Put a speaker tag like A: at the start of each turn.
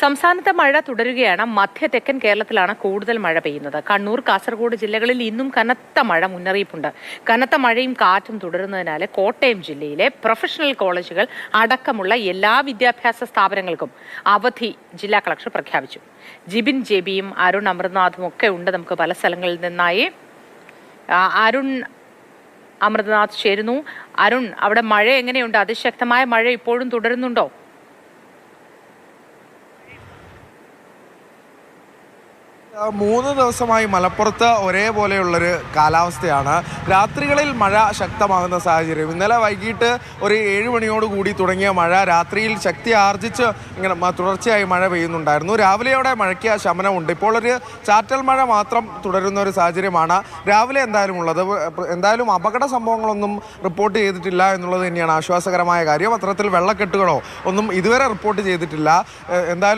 A: സംസ്ഥാനത്തെ മഴ തുടരുകയാണ്. മധ്യ തെക്കൻ കേരളത്തിലാണ് കൂടുതൽ മഴ പെയ്യുന്നത്. കണ്ണൂർ, കാസർഗോഡ് ജില്ലകളിൽ ഇന്നും കനത്ത മഴ മുന്നറിയിപ്പുണ്ട്. കനത്ത മഴയും കാറ്റും തുടരുന്നതിനാൽ കോട്ടയം ജില്ലയിലെ പ്രൊഫഷണൽ കോളേജുകൾ അടക്കമുള്ള എല്ലാ വിദ്യാഭ്യാസ സ്ഥാപനങ്ങൾക്കും അവധി ജില്ലാ കളക്ടർ പ്രഖ്യാപിച്ചു. ജിബിൻ ജെബിയും അരുൺ അമൃതനാഥും ഒക്കെ ഉണ്ട് നമുക്ക് പല സ്ഥലങ്ങളിൽ നിന്നായി. അരുൺ അമൃതനാഥ് ചേരുന്നു. അരുൺ, അവിടെ മഴ എങ്ങനെയുണ്ട്? അതിശക്തമായ മഴ ഇപ്പോഴും തുടരുന്നുണ്ടോ?
B: 3 ദിവസമായി മലപ്പുറത്ത് ഒരേപോലെയുള്ളൊരു കാലാവസ്ഥയാണ്. രാത്രികളിൽ മഴ ശക്തമാകുന്ന സാഹചര്യം. ഇന്നലെ വൈകിട്ട് ഒരു 7 മണിയോടുകൂടി തുടങ്ങിയ മഴ രാത്രിയിൽ ശക്തി ആർജിച്ച് ഇങ്ങനെ തുടർച്ചയായി മഴ പെയ്യുന്നുണ്ടായിരുന്നു. രാവിലെയോടെ മഴയ്ക്ക് ശമനമുണ്ട്. ഇപ്പോൾ ഒരു ചാറ്റൽ മഴ മാത്രം തുടരുന്ന ഒരു സാഹചര്യമാണ് രാവിലെ എന്തായാലും ഉള്ളത്. എന്തായാലും അപകട സംഭവങ്ങളൊന്നും റിപ്പോർട്ട് ചെയ്തിട്ടില്ല എന്നുള്ളത് തന്നെയാണ് ആശ്വാസകരമായ കാര്യം. അത്തരത്തിൽ വെള്ളക്കെട്ടുകളോ ഒന്നും ഇതുവരെ റിപ്പോർട്ട് ചെയ്തിട്ടില്ല. എന്തായാലും